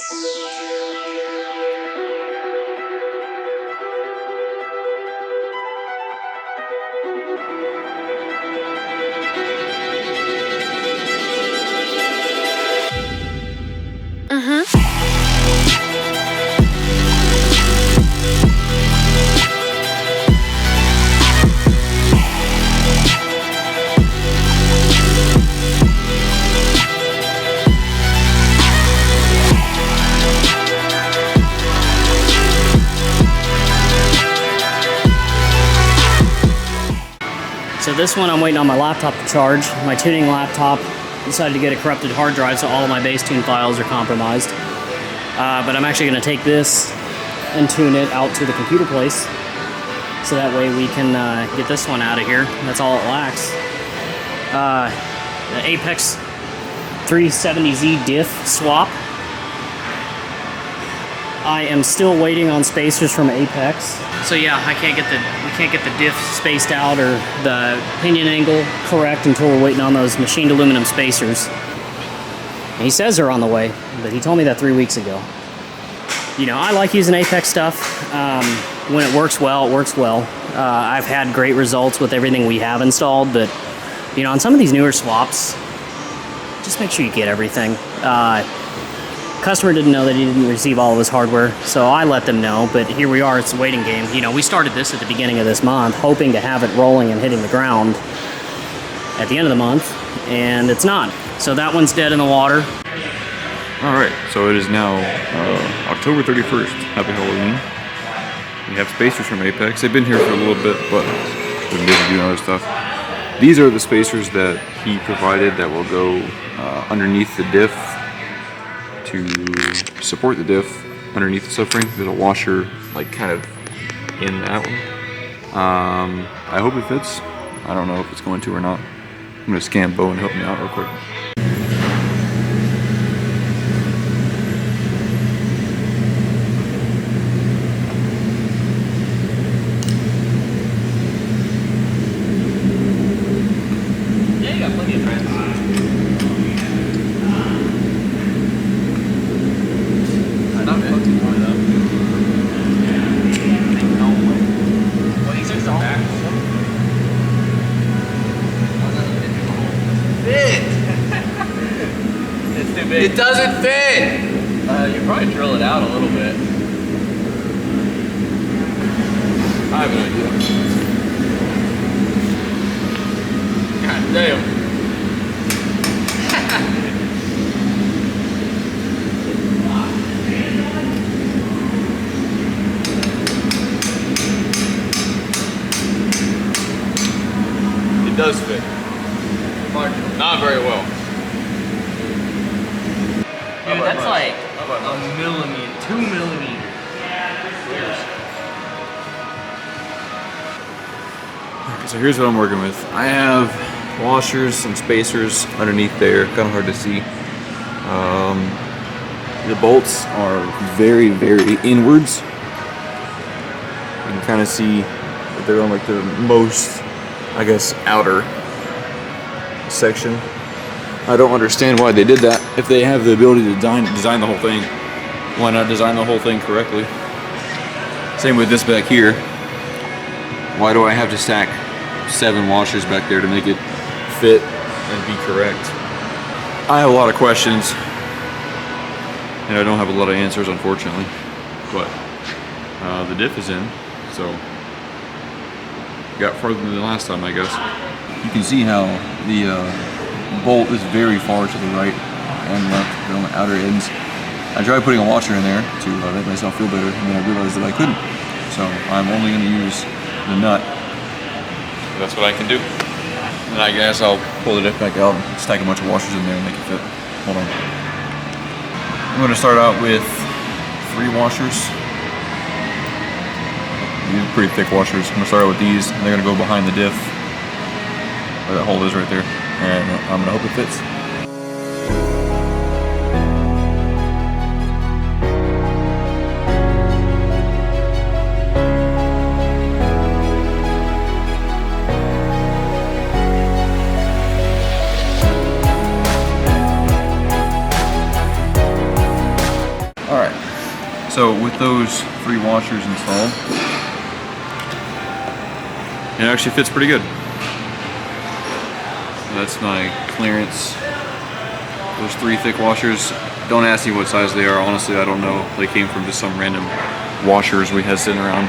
So this one I'm waiting on my laptop to charge. My tuning laptop decided to get a corrupted hard drive, so all of my bass tune files are compromised. But I'm actually going to take this and tune it out to the computer place, so that way we can get this one out of here. That's all it lacks. The Apex 370Z diff swap. I am still waiting on spacers from Apex. So yeah, we can't get the diff spaced out or the pinion angle correct until we're waiting on those machined aluminum spacers. And he says they're on the way, but he told me that 3 weeks ago. You know, I like using Apex stuff. When it works well, it works well. I've had great results with everything we have installed, but you know, on some of these newer swaps, just make sure you get everything. Customer didn't know that he didn't receive all of his hardware, so I let them know, but here we are, it's a waiting game. You know, we started this at the beginning of this month, hoping to have it rolling and hitting the ground at the end of the month, and it's not. So that one's dead in the water. Alright, so it is now October 31st. Happy Halloween. We have spacers from Apex. They've been here for a little bit, but we've been busy doing other stuff. These are the spacers that he provided that will go underneath the diff to support the diff underneath the subframe. There's a washer like kind of in that one. I hope it fits. I don't know if it's going to or not. I'm gonna scan Bo and help me out real quick. Yeah, you got plenty of trends. It doesn't fit! You probably drill it out a little bit. I have an idea. God damn. It does fit. Not very well. Dude, that's like a millimeter, 2 millimeters. So here's what I'm working with. I have washers and spacers underneath there, kind of hard to see. The bolts are very, very inwards. You can kind of see that they're on like the most, I guess, outer section. I don't understand why they did that. If they have the ability to design the whole thing, why not design the whole thing correctly? Same with this back here. Why do I have to stack 7 washers back there to make it fit and be correct? I have a lot of questions, and I don't have a lot of answers, unfortunately. But the diff is in, so got further than the last time, I guess. You can see how the bolt is very far to the right and left, but on the outer ends. I tried putting a washer in there to make myself feel better, and then I realized that I couldn't. So I'm only going to use the nut. That's what I can do. And I guess I'll pull the diff back out and stack a bunch of washers in there and make it fit. Hold on. I'm going to start out with 3 washers. These are pretty thick washers. I'm going to start out with these, and they're going to go behind the diff, where that hole is right there. And I'm going to hope it fits. So with those 3 washers installed, it actually fits pretty good. That's my clearance. Those 3 thick washers. Don't ask me what size they are. Honestly, I don't know. They came from just some random washers we had sitting around.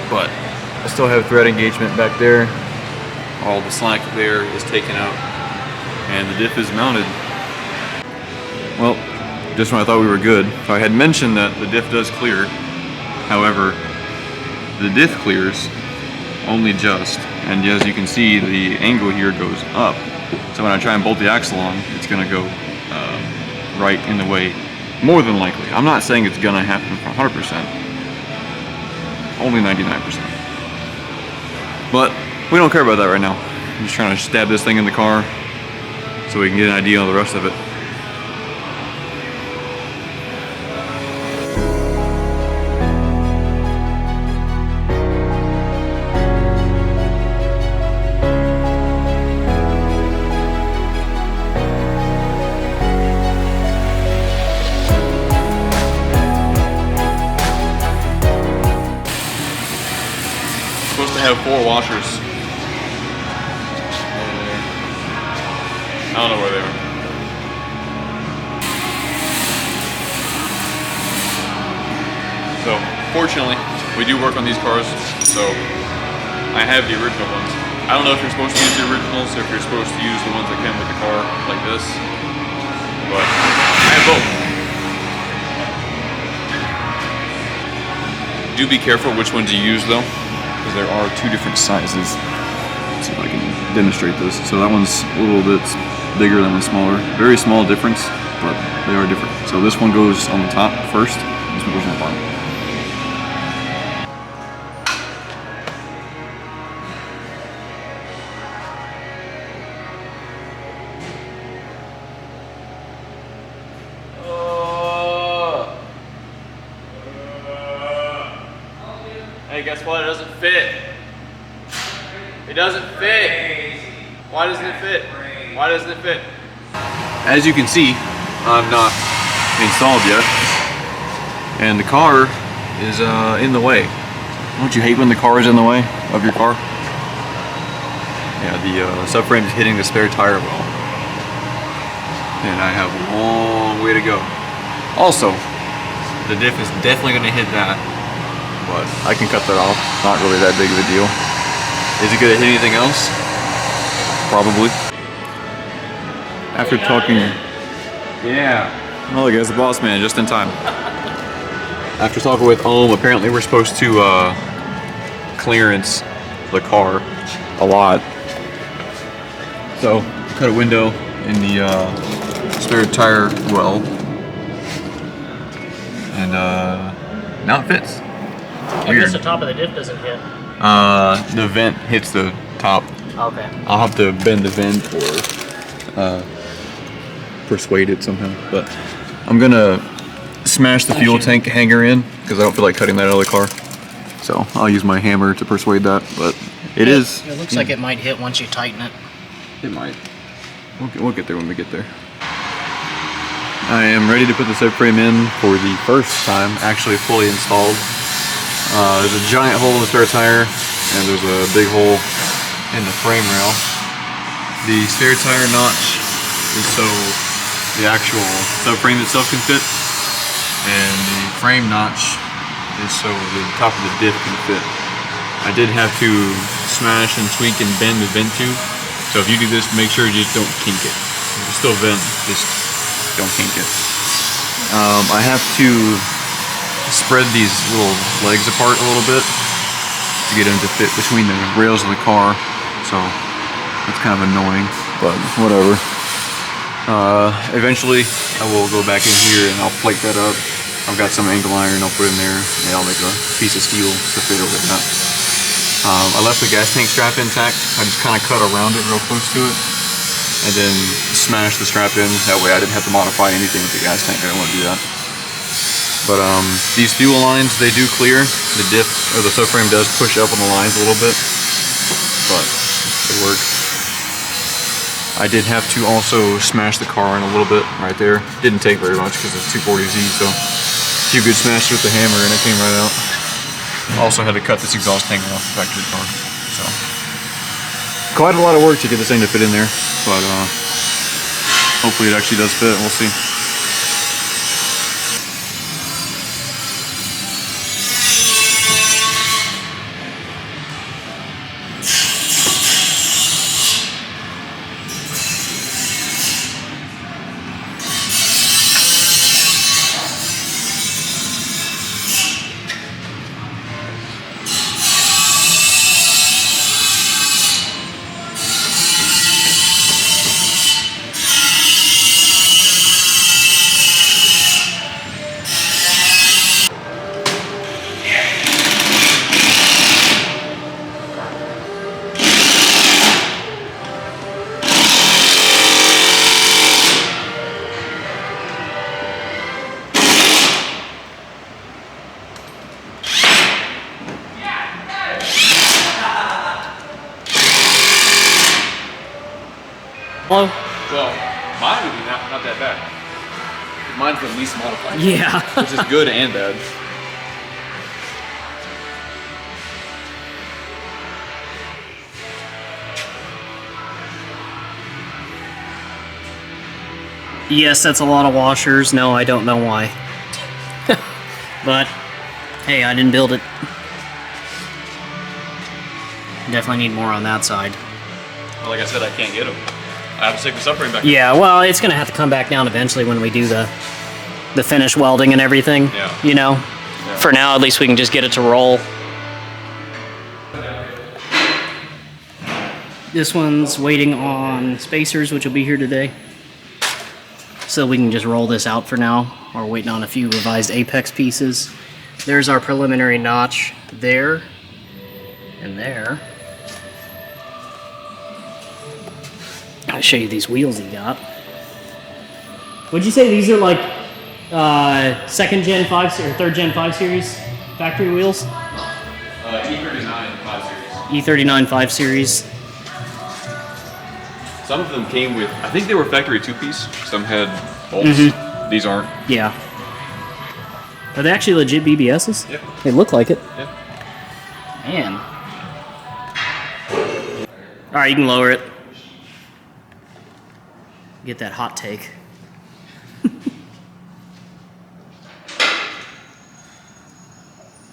But I still have thread engagement back there. All the slack there is taken out, and the diff is mounted. Well, just when I thought we were good, so I had mentioned that the diff does clear. However, the diff clears only just, and as you can see, the angle here goes up. So when I try and bolt the axle on, it's gonna go right in the way, more than likely. I'm not saying it's gonna happen 100%, only 99%. But we don't care about that right now. I'm just trying to stab this thing in the car so we can get an idea on the rest of it. Supposed to have 4 washers. I don't know where they are. So, fortunately, we do work on these cars, so I have the original ones. I don't know if you're supposed to use the originals or if you're supposed to use the ones that come with the car, like this, but I have both. Do be careful which ones you use though, because there are 2 different sizes. Let's see if I can demonstrate this. So that one's a little bit bigger than the smaller. Very small difference, but they are different. So this one goes on the top first, this one goes on the bottom. Hey, guess what? It doesn't fit. It doesn't fit. Why doesn't it fit? Why doesn't it fit? As you can see, I'm not installed yet, and the car is in the way. Don't you hate when the car is in the way of your car? Yeah, the subframe is hitting the spare tire well, and I have a long way to go. Also, the diff is definitely going to hit that, but I can cut that off. Not really that big of a deal. Is it going to hit anything else? Probably. After talking... Yeah. Oh, look, it's the boss man, just in time. After talking with Ohm, apparently we're supposed to clearance the car a lot. So, cut a window in the spare tire well. And now it fits. I guess the top of the diff doesn't hit. The vent hits the top. Okay. I'll have to bend the vent or persuade it somehow. But I'm gonna smash the fuel tank hanger in because I don't feel like cutting that out of the car. So I'll use my hammer to persuade that. But it is. It looks like it might hit once you tighten it. It might. We'll get there when we get there. I am ready to put the subframe in for the first time, actually fully installed. There's a giant hole in the spare tire, and there's a big hole in the frame rail. The spare tire notch is so the actual subframe itself can fit, and the frame notch is so the top of the diff can fit. I did have to smash and tweak and bend the vent tube, so if you do this, make sure you just don't kink it. If you still vent, just don't kink it. I have to spread these little legs apart a little bit to get them to fit between the rails of the car, so that's kind of annoying, but whatever. Eventually I will go back in here and I'll plate that up. I've got some angle iron I'll put in there, and I'll make a piece of steel to fit over that. I left the gas tank strap intact. I just kind of cut around it real close to it and then smash the strap in. That way I didn't have to modify anything with the gas tank. I don't want to do that. But these fuel lines, they do clear. The diff, or the subframe does push up on the lines a little bit, but it works. I did have to also smash the car in a little bit right there. Didn't take very much because it's 240Z, so a few good smashes with the hammer and it came right out. Also had to cut this exhaust hanger off the factory car. So quite a lot of work to get this thing to fit in there, but hopefully it actually does fit. We'll see. Hello? Well, mine would be not that bad. Mine's the least modified. Yeah. Which is good and bad. Yes, that's a lot of washers. No, I don't know why. But, hey, I didn't build it. Definitely need more on that side. Well, like I said, I can't get them. I have to take the suffering back. Yeah, well, it's going to have to come back down eventually when we do the finish welding and everything. Yeah. You know? Yeah. For now, at least we can just get it to roll. This one's waiting on spacers, which will be here today. So we can just roll this out for now. We're waiting on a few revised apex pieces. There's our preliminary notch there and there. I'll show you these wheels he got. Would you say these are like second gen 5 or third gen 5 series factory wheels? E39 5 series. E39 5 series. Some of them came with, I think they were factory 2-piece. Some had bolts. Mm-hmm. These aren't. Yeah. Are they actually legit BBSs? Yeah. They look like it. Yeah. Man. Alright, you can lower it. Get that hot take. I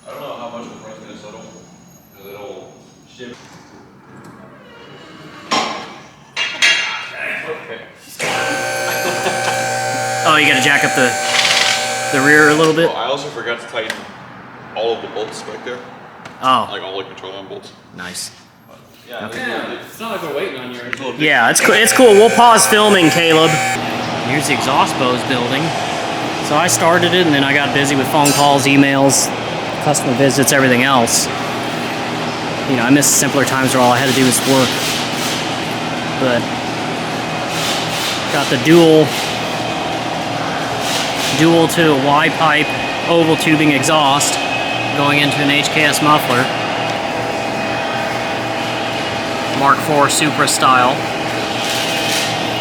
don't know how much the front is going to settle. Because it'll shift. Okay. Oh, you got to jack up the rear a little bit? Well, I also forgot to tighten all of the bolts back there. Oh. Like all the control arm bolts. Nice. Yeah, okay. It's not like we're waiting on you. Yeah, it's cool. It's cool. We'll pause filming, Caleb. Here's the exhaust hose building. So I started it, and then I got busy with phone calls, emails, customer visits, everything else. You know, I missed simpler times where all I had to do was work. But got the dual to Y pipe oval tubing exhaust going into an HKS muffler. Mark IV Supra style.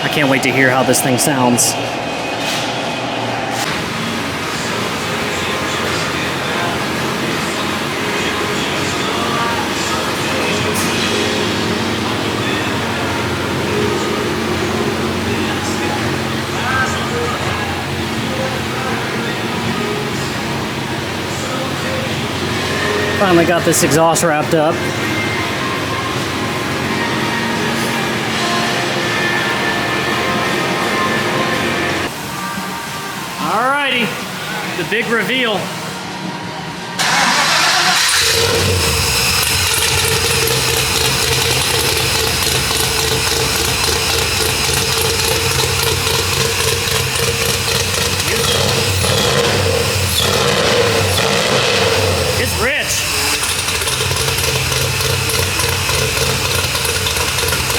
I can't wait to hear how this thing sounds. Finally got this exhaust wrapped up. Alrighty, the big reveal. It's rich.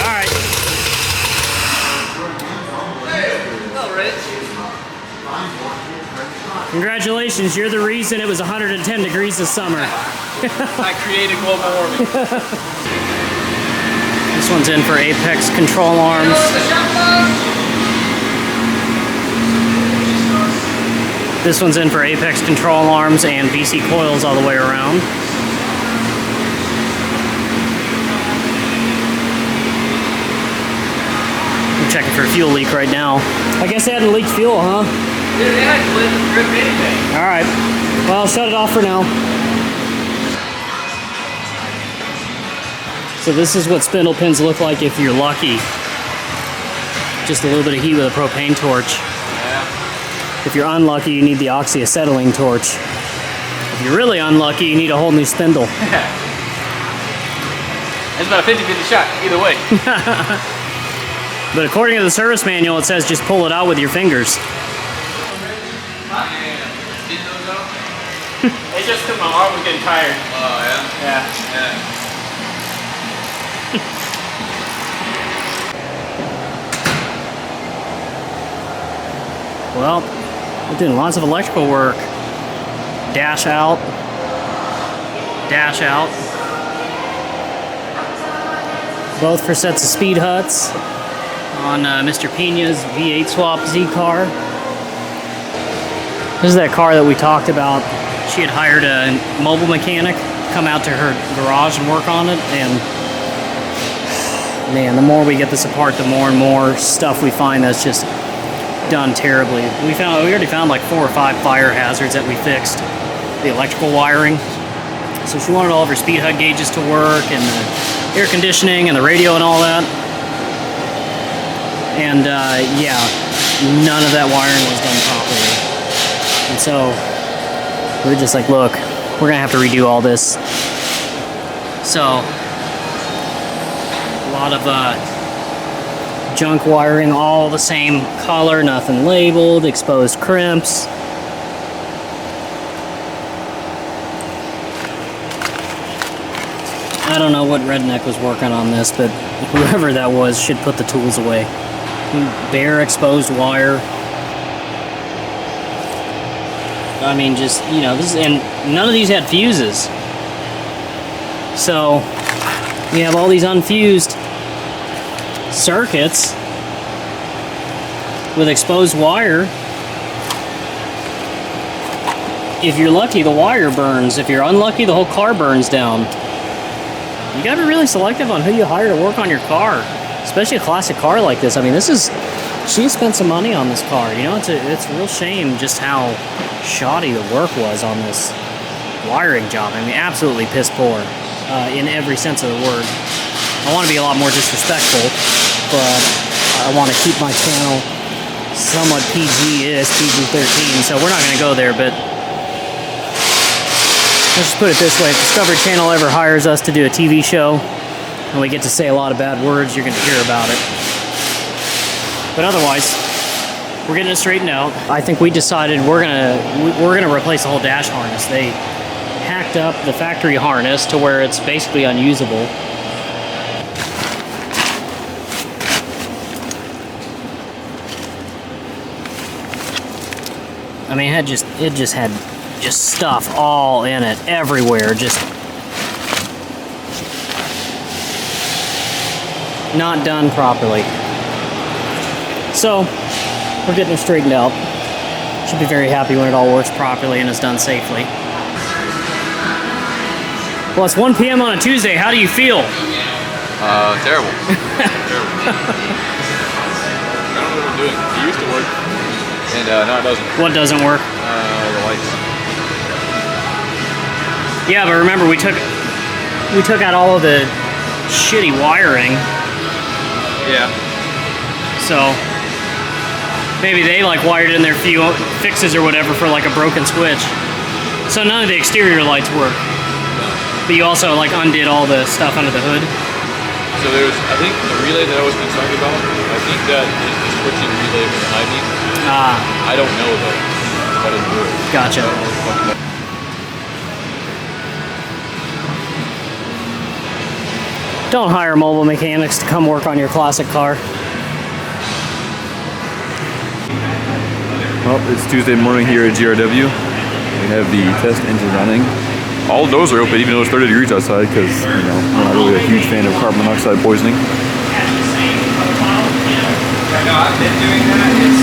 All right. Hello, Rich. Congratulations, you're the reason it was 110 degrees this summer. I created global warming. This one's in for apex control arms. This one's in for apex control arms and BC coils all the way around. I'm checking for a fuel leak right now. I guess they hadn't leaked fuel, huh? Dude, they hadn't ripped anything. All right. Well, I'll shut it off for now. So this is what spindle pins look like if you're lucky. Just a little bit of heat with a propane torch. Yeah. If you're unlucky, you need the oxyacetylene torch. If you're really unlucky, you need a whole new spindle. It's about a 50-50 shot, either way. But according to the service manual, it says just pull it out with your fingers. It's just because my arm was getting tired. Oh, yeah? Yeah. Well, we're doing lots of electrical work. Dash out. Dash out. Both for sets of speed huts on Mr. Pena's V8 swap Z car. This is that car that we talked about. She had hired a mobile mechanic to come out to her garage and work on it, and man, the more we get this apart, the more and more stuff we find that's just done terribly. We already found like 4 or 5 fire hazards that we fixed. The electrical wiring. So she wanted all of her speed hut gauges to work, and the air conditioning and the radio and all that. And yeah, none of that wiring was done properly. And so we're just like, look, we're gonna have to redo all this. So a lot of junk wiring, all the same color, nothing labeled, exposed crimps. I don't know what redneck was working on this, but whoever that was should put the tools away. Bare exposed wire. I mean, just, you know, this is, and none of these had fuses. So we have all these unfused circuits with exposed wire. If you're lucky, the wire burns. If you're unlucky, the whole car burns down. You gotta be really selective on who you hire to work on your car, especially a classic car like this. I mean, she spent some money on this car. You know, it's a real shame just how shoddy the work was on this wiring job. I mean, absolutely piss poor in every sense of the word. I want to be a lot more disrespectful, but I want to keep my channel somewhat PG-ish, PG-13, so we're not going to go there, but let's just put it this way. If Discovery Channel ever hires us to do a TV show and we get to say a lot of bad words, you're going to hear about it. But otherwise, we're getting it straightened out. I think we decided we're gonna replace the whole dash harness. They hacked up the factory harness to where it's basically unusable. I mean, it just had stuff all in it, everywhere, just not done properly. So we're getting it straightened out. Should be very happy when it all works properly and is done safely. Well, it's 1 p.m. on a Tuesday. How do you feel? Terrible. Terrible. I don't know what I'm doing. It used to work, and now it doesn't. What doesn't work? The lights. Yeah, but remember, we took out all of the shitty wiring. Yeah. So maybe they like wired in their few fixes or whatever for like a broken switch. So none of the exterior lights work. But you also like undid all the stuff under the hood. So there's, I think, the relay that I was concerned about. I think that is the switching relay for the high beam. I don't know though. That is weird. Gotcha. Don't hire mobile mechanics to come work on your classic car. Well, it's Tuesday morning here at GRW. We have the test engine running. all the doors are open even though it's 30 degrees outside because, you know, I'm not really a huge fan of carbon monoxide poisoning. No, I've been doing that. It's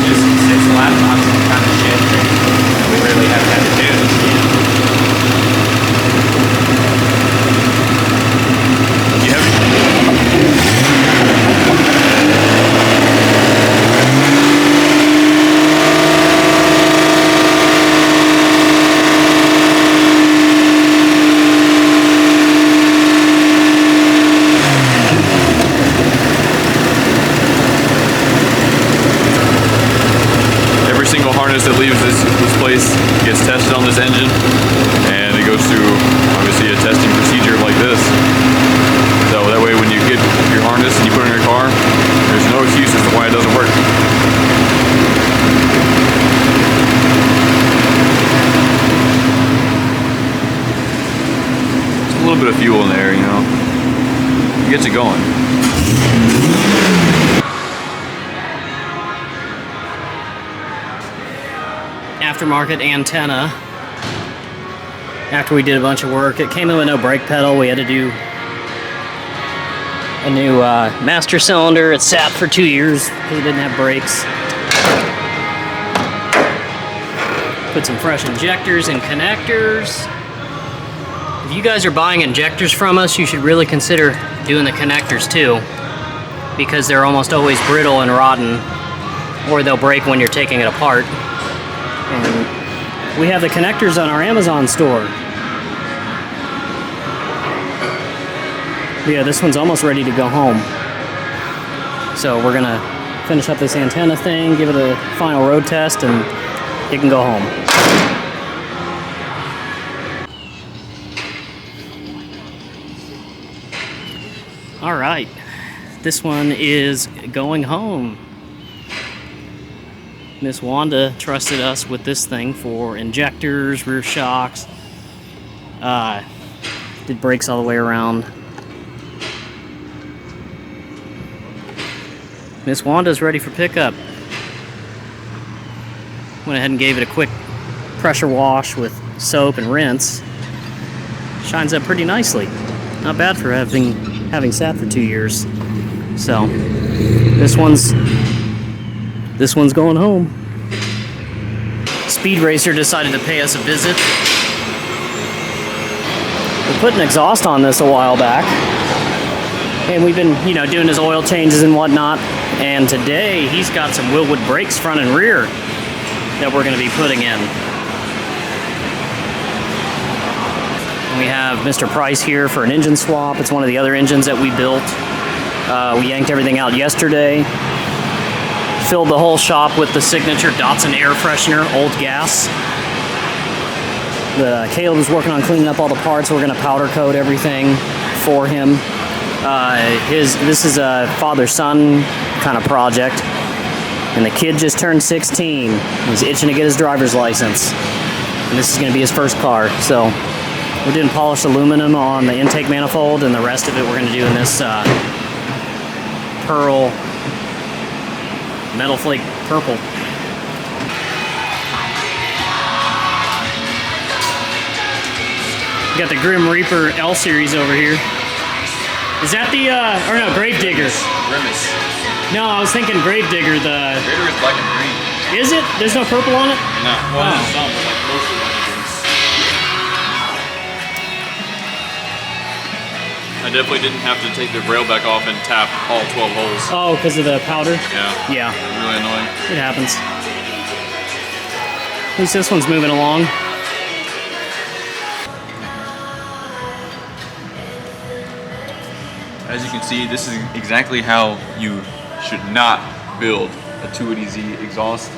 just since the laptop's kind of shit that we really haven't had to do. You have that leaves this place gets tested on this engine, and it goes through obviously a testing procedure like this. So that way when you get your harness and you put it in your car, there's no excuse as to why it doesn't work. Just a little bit of fuel in there, you know, it gets it going. Aftermarket antenna. After we did a bunch of work, it came in with no brake pedal. We had to do a new master cylinder. It sat for 2 years because it didn't have brakes. Put some fresh injectors and connectors. If you guys are buying injectors from us, you should really consider doing the connectors too, because they're almost always brittle and rotten, or they'll break when you're taking it apart. And we have the connectors on our Amazon store. Yeah, this one's almost ready to go home. So we're gonna finish up this antenna thing, give it a final road test, and it can go home. All right, this one is going home. Miss Wanda trusted us with this thing for injectors, rear shocks, did brakes all the way around. Miss Wanda's ready for pickup. Went ahead and gave it a quick pressure wash with soap and rinse. Shines up pretty nicely. Not bad for having sat for 2 years. So this one's going home. Speed Racer decided to pay us a visit. We put an exhaust on this a while back, and we've been, you know, doing his oil changes and whatnot. And today he's got some Wilwood brakes front and rear that we're going to be putting in. And we have Mr. Price here for an engine swap. It's one of the other engines that we built. We yanked everything out yesterday. Filled the whole shop with the signature Datsun air freshener, old gas. Caleb was working on cleaning up all the parts. We're going to powder coat everything for him. This is a father-son kind of project. And the kid just turned 16. He's itching to get his driver's license. And this is going to be his first car. So we're doing polished aluminum on the intake manifold, and the rest of it we're going to do in this pearl metal flake purple. We got the Grim Reaper L series over here. Is that the or no, Gravedigger? Grimace. No, I was thinking Gravedigger. The Gravedigger is black and green. Is it? There's no purple on it? No. Well, Oh. some, but like mostly black and green. I definitely didn't have to take the rail back off and tap all 12 holes. Oh, because of the powder? Yeah. Yeah, Really annoying. it happens. At least this one's moving along. As you can see, this is exactly how you should not build a 280Z exhaust.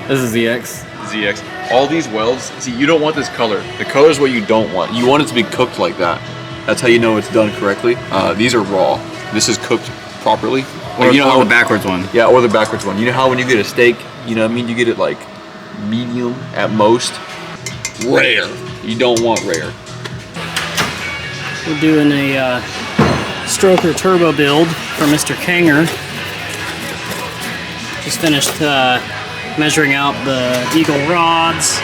This is the X. ZX. All these welds, see, you don't want this color. The color is what you don't want. You want it to be cooked like that. That's how you know it's done correctly. These are raw. This is cooked properly. Or, Like, you know how the backwards one. Yeah, or the backwards one. You know how when you get a steak, you know what I mean? You get it like medium at most. Rare. You don't want rare. We're doing a stroker turbo build for Mr. Kanger. Just finished measuring out the eagle rods,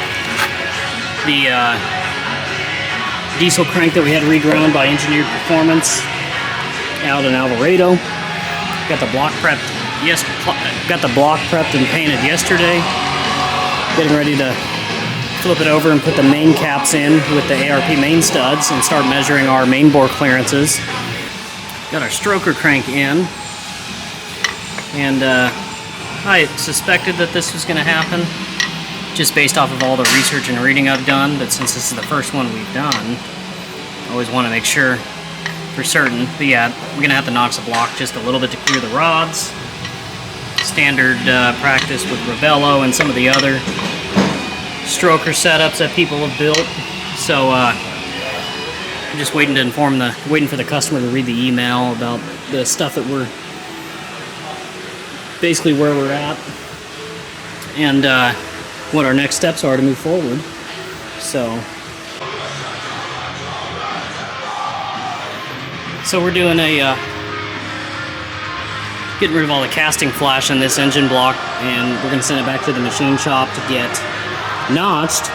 the diesel crank that we had reground by Engineered Performance out in Alvarado. Got the block prepped. Yes, got the block prepped and painted yesterday. Getting ready to flip it over and put the main caps in with the ARP main studs and start measuring our main bore clearances. Got our stroker crank in, and I suspected that this was going to happen just based off of all the research and reading I've done, but since this is the first one we've done, I always want to make sure for certain. But yeah, we're going to have to notch the block just a little bit to clear the rods. Standard practice with Ravello and some of the other stroker setups that people have built. So I'm just waiting to waiting for the customer to read the email about the stuff that we're basically where we're at and what our next steps are to move forward. So we're doing a getting rid of all the casting flash in this engine block, and we're going to send it back to the machine shop to get notched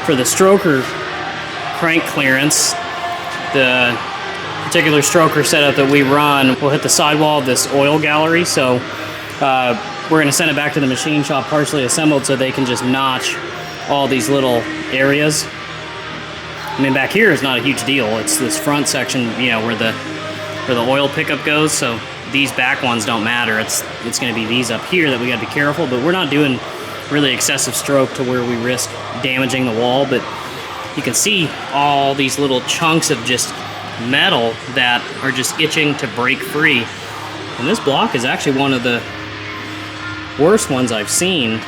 for the stroker crank clearance. The particular stroker setup that we run will hit the sidewall of this oil gallery, so we're going to send it back to the machine shop partially assembled so they can just notch all these little areas. I mean, back here is not a huge deal. It's this front section, you know, where the oil pickup goes, so these back ones don't matter. It's going to be these up here that we got to be careful, but we're not doing really excessive stroke to where we risk damaging the wall. But you can see all these little chunks of just metal that are just itching to break free. And this block is actually one of the worst ones I've seen.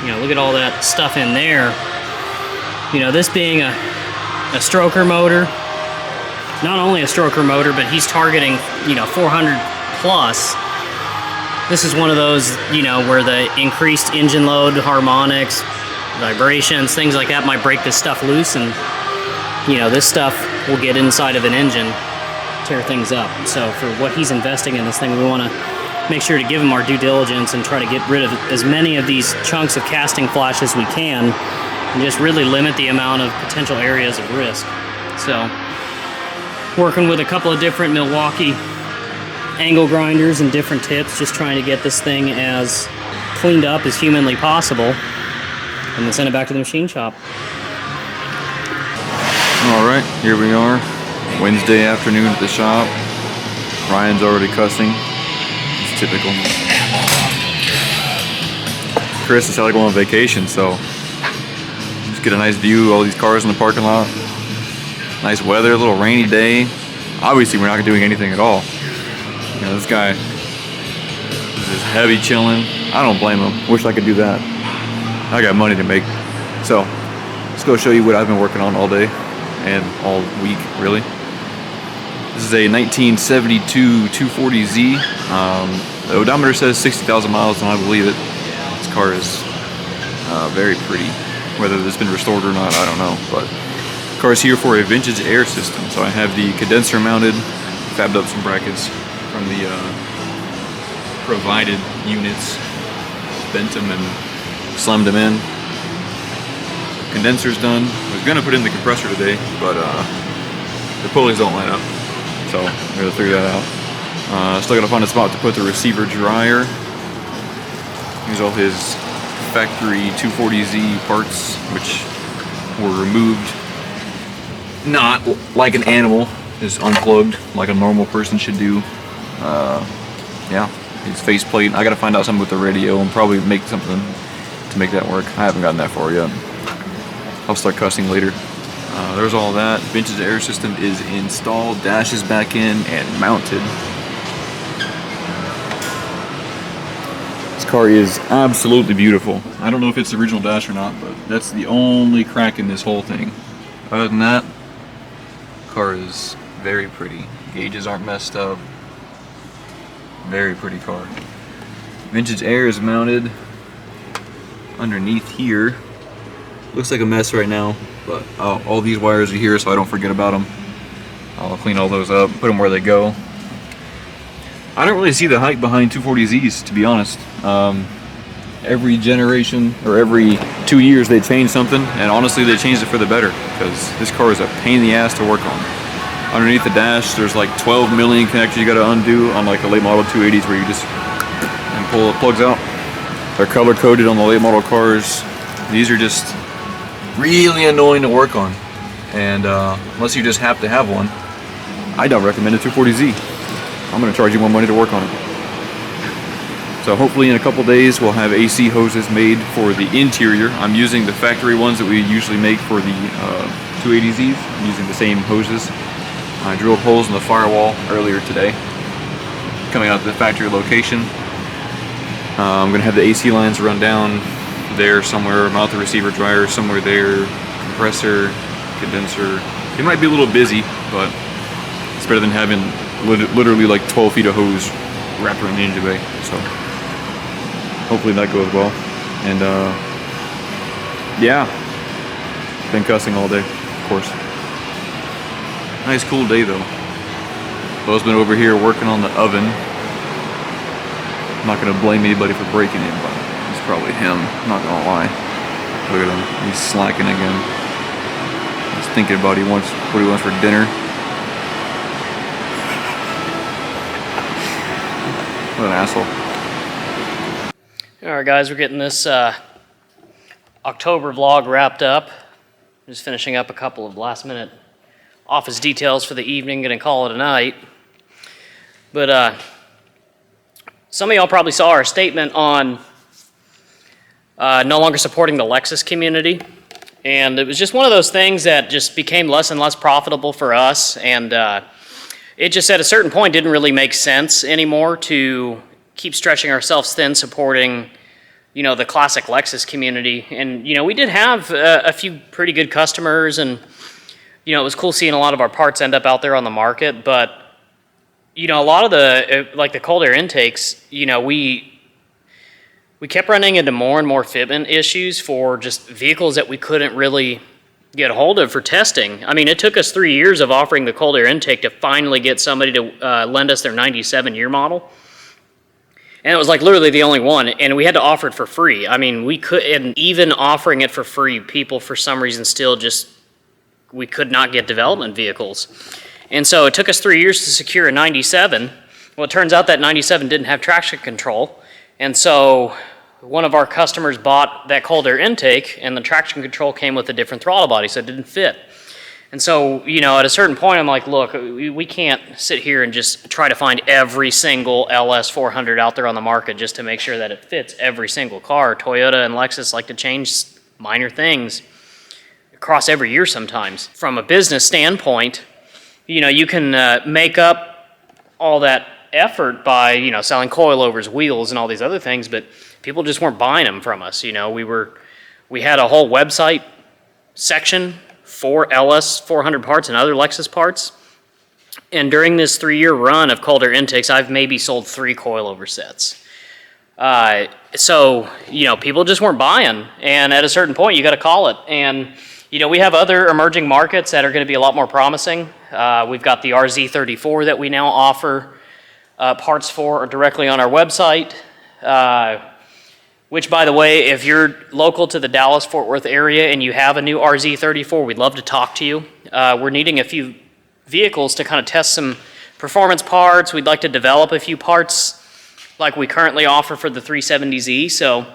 You know, look at all that stuff in there. You know, this being a stroker motor, not only a stroker motor, but he's targeting, you know, 400 plus. This is one of those, you know, where the increased engine load, harmonics, vibrations, things like that might break this stuff loose, and, you know, this stuff will get inside of an engine, tear things up. So for what he's investing in this thing, we want to make sure to give him our due diligence and try to get rid of as many of these chunks of casting flash as we can, and just really limit the amount of potential areas of risk. So working with a couple of different Milwaukee angle grinders and different tips, just trying to get this thing as cleaned up as humanly possible, and then send it back to the machine shop. Alright, here we are. Wednesday afternoon at the shop. Ryan's already cussing. It's typical. Chris is like going on vacation, so just get a nice view of all these cars in the parking lot. Nice weather, a little rainy day. Obviously we're not doing anything at all. You know, this guy is just heavy chilling. I don't blame him. Wish I could do that. I got money to make. So let's go show you what I've been working on all day and all week, really. This is a 1972 240Z. The odometer says 60,000 miles, and I believe it. This car is very pretty. Whether it's been restored or not, I don't know. But the car is here for a vintage air system. So I have the condenser mounted, fabbed up some brackets from the provided units, bent them and slammed them in. Condenser's done. I was gonna put in the compressor today, but the pulleys don't line up, so I'm gonna figure that out. Still gotta find a spot to put the receiver dryer. Here's all his factory 240Z parts, which were removed not like an animal, just unplugged like a normal person should do. Yeah, his faceplate. I gotta find out something with the radio and probably make something to make that work. I haven't gotten that far yet. I'll start cussing later. There's all that. Vintage air system is installed, dash is back in and mounted. This car is absolutely beautiful. I don't know if it's the original dash or not, but that's the only crack in this whole thing. Other than that, the car is very pretty. Gauges aren't messed up. Very pretty car. Vintage air is mounted underneath here. Looks like a mess right now, but all these wires are here so I don't forget about them. I'll clean all those up, put them where they go. I don't really see the hype behind 240Zs, to be honest. every generation or every 2 years they change something, and honestly they changed it for the better, because this car is a pain in the ass to work on. Underneath the dash there's like 12 million connectors you got to undo on like a late model 280s where you just and pull the plugs out. They're color coded on the late model cars. These are just really annoying to work on, and unless you just have to have one, I don't recommend a 240Z. I'm going to charge you more money to work on it. So hopefully in a couple days we'll have AC hoses made for the interior. I'm using the factory ones that we usually make for the 280Zs. I'm using the same hoses. I drilled holes in the firewall earlier today, coming out of the factory location. I'm going to have the AC lines run down there somewhere, mount the receiver dryer somewhere there, compressor, condenser. It might be a little busy, but it's better than having literally like 12 feet of hose wrapped around the engine bay. So hopefully that goes well. And yeah, been cussing all day, of course. Nice cool day though. Bo's been over here working on the oven. I'm not gonna blame anybody for breaking it, but it's probably him, not gonna lie. Look at him, he's slacking again. He's thinking about what he wants for dinner. What an asshole. Alright guys, we're getting this October vlog wrapped up. Just finishing up a couple of last minute office details for the evening, gonna call it a night. But some of y'all probably saw our statement on no longer supporting the Lexus community. And it was just one of those things that just became less and less profitable for us. And it just at a certain point didn't really make sense anymore to keep stretching ourselves thin supporting, you know, the classic Lexus community. And, you know, we did have a few pretty good customers, and, you know, it was cool seeing a lot of our parts end up out there on the market. But, you know, a lot of the, like the cold air intakes, you know, we kept running into more and more fitment issues for just vehicles that we couldn't really get a hold of for testing. I mean, it took us 3 years of offering the cold air intake to finally get somebody to lend us their 97 year model. And it was like literally the only one, and we had to offer it for free. I mean, we could, and even offering it for free, people for some reason still just, we could not get development vehicles. And so it took us 3 years to secure a 97. Well, it turns out that 97 didn't have traction control. And so one of our customers bought that cold air intake, and the traction control came with a different throttle body, so it didn't fit. And so, you know, at a certain point, I'm like, look, we can't sit here and just try to find every single LS400 out there on the market just to make sure that it fits every single car. Toyota and Lexus like to change minor things across every year sometimes. From a business standpoint, you know, you can make up all that effort by, you know, selling coilovers, wheels, and all these other things, but people just weren't buying them from us. You know, we had a whole website section for LS400 parts and other Lexus parts. And during this 3 year run of cold air intakes, I've maybe sold 3 coilover sets. So, you know, people just weren't buying. And at a certain point, you got to call it. And, you know, we have other emerging markets that are going to be a lot more promising. We've got the RZ34 that we now offer parts for directly on our website. Which, by the way, if you're local to the Dallas-Fort Worth area and you have a new RZ34, we'd love to talk to you. We're needing a few vehicles to kind of test some performance parts. We'd like to develop a few parts like we currently offer for the 370Z. So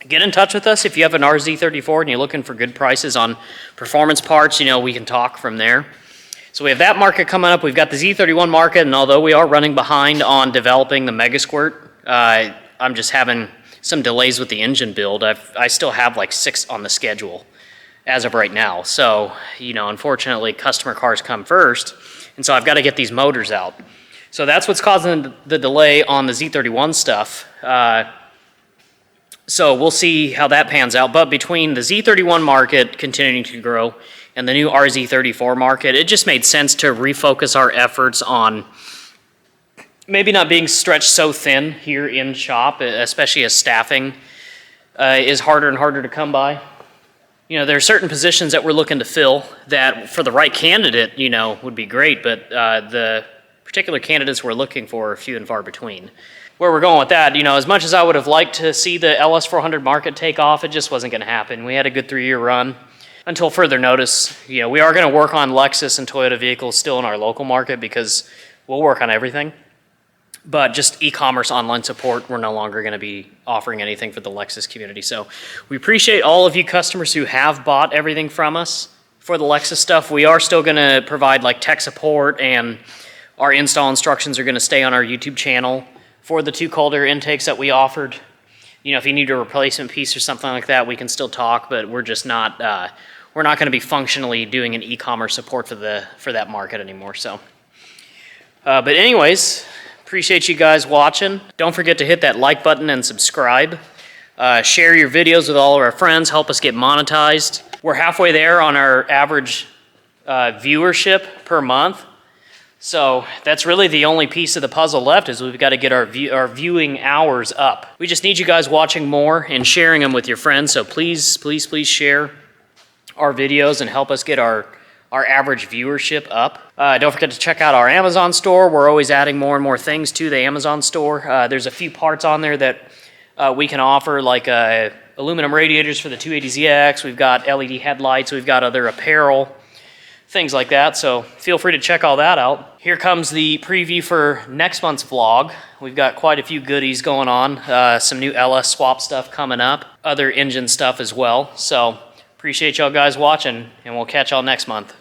get in touch with us if you have an RZ34 and you're looking for good prices on performance parts. You know, we can talk from there. So we have that market coming up. We've got the Z31 market, and although we are running behind on developing the Megasquirt, I'm just having some delays with the engine build. I still have like 6 on the schedule as of right now. So, you know, unfortunately, customer cars come first, and so I've got to get these motors out. So that's what's causing the delay on the Z31 stuff. So we'll see how that pans out. But between the Z31 market continuing to grow and the new RZ34 market, it just made sense to refocus our efforts on maybe not being stretched so thin here in shop, especially as staffing is harder and harder to come by. You know, there are certain positions that we're looking to fill that for the right candidate, you know, would be great, but the particular candidates we're looking for are few and far between. where we're going with that, you know, as much as I would have liked to see the LS400 market take off, it just wasn't going to happen. We had a good 3-year run until further notice. You know, we are going to work on Lexus and Toyota vehicles still in our local market because we'll work on everything. But just e-commerce online support, we're no longer going to be offering anything for the Lexus community. So we appreciate all of you customers who have bought everything from us for the Lexus stuff. We are still going to provide like tech support, and our install instructions are going to stay on our YouTube channel for the 2 cold air intakes that we offered. You know, if you need a replacement piece or something like that, we can still talk, but we're just not, we're not going to be functionally doing an e-commerce support for that market anymore. So, but anyways, appreciate you guys watching. Don't forget to hit that like button and subscribe. Share your videos with all of our friends. Help us get monetized. We're halfway there on our average viewership per month. So that's really the only piece of the puzzle left, is we've got to get our viewing hours up. We just need you guys watching more and sharing them with your friends. So please, please, please share our videos and help us get our average viewership up. Don't forget to check out our Amazon store. We're always adding more and more things to the Amazon store. There's a few parts on there that we can offer, like aluminum radiators for the 280ZX. We've got LED headlights. We've got other apparel, things like that. So feel free to check all that out. Here comes the preview for next month's vlog. We've got quite a few goodies going on. Some new LS swap stuff coming up. Other engine stuff as well. So appreciate y'all guys watching, and we'll catch y'all next month.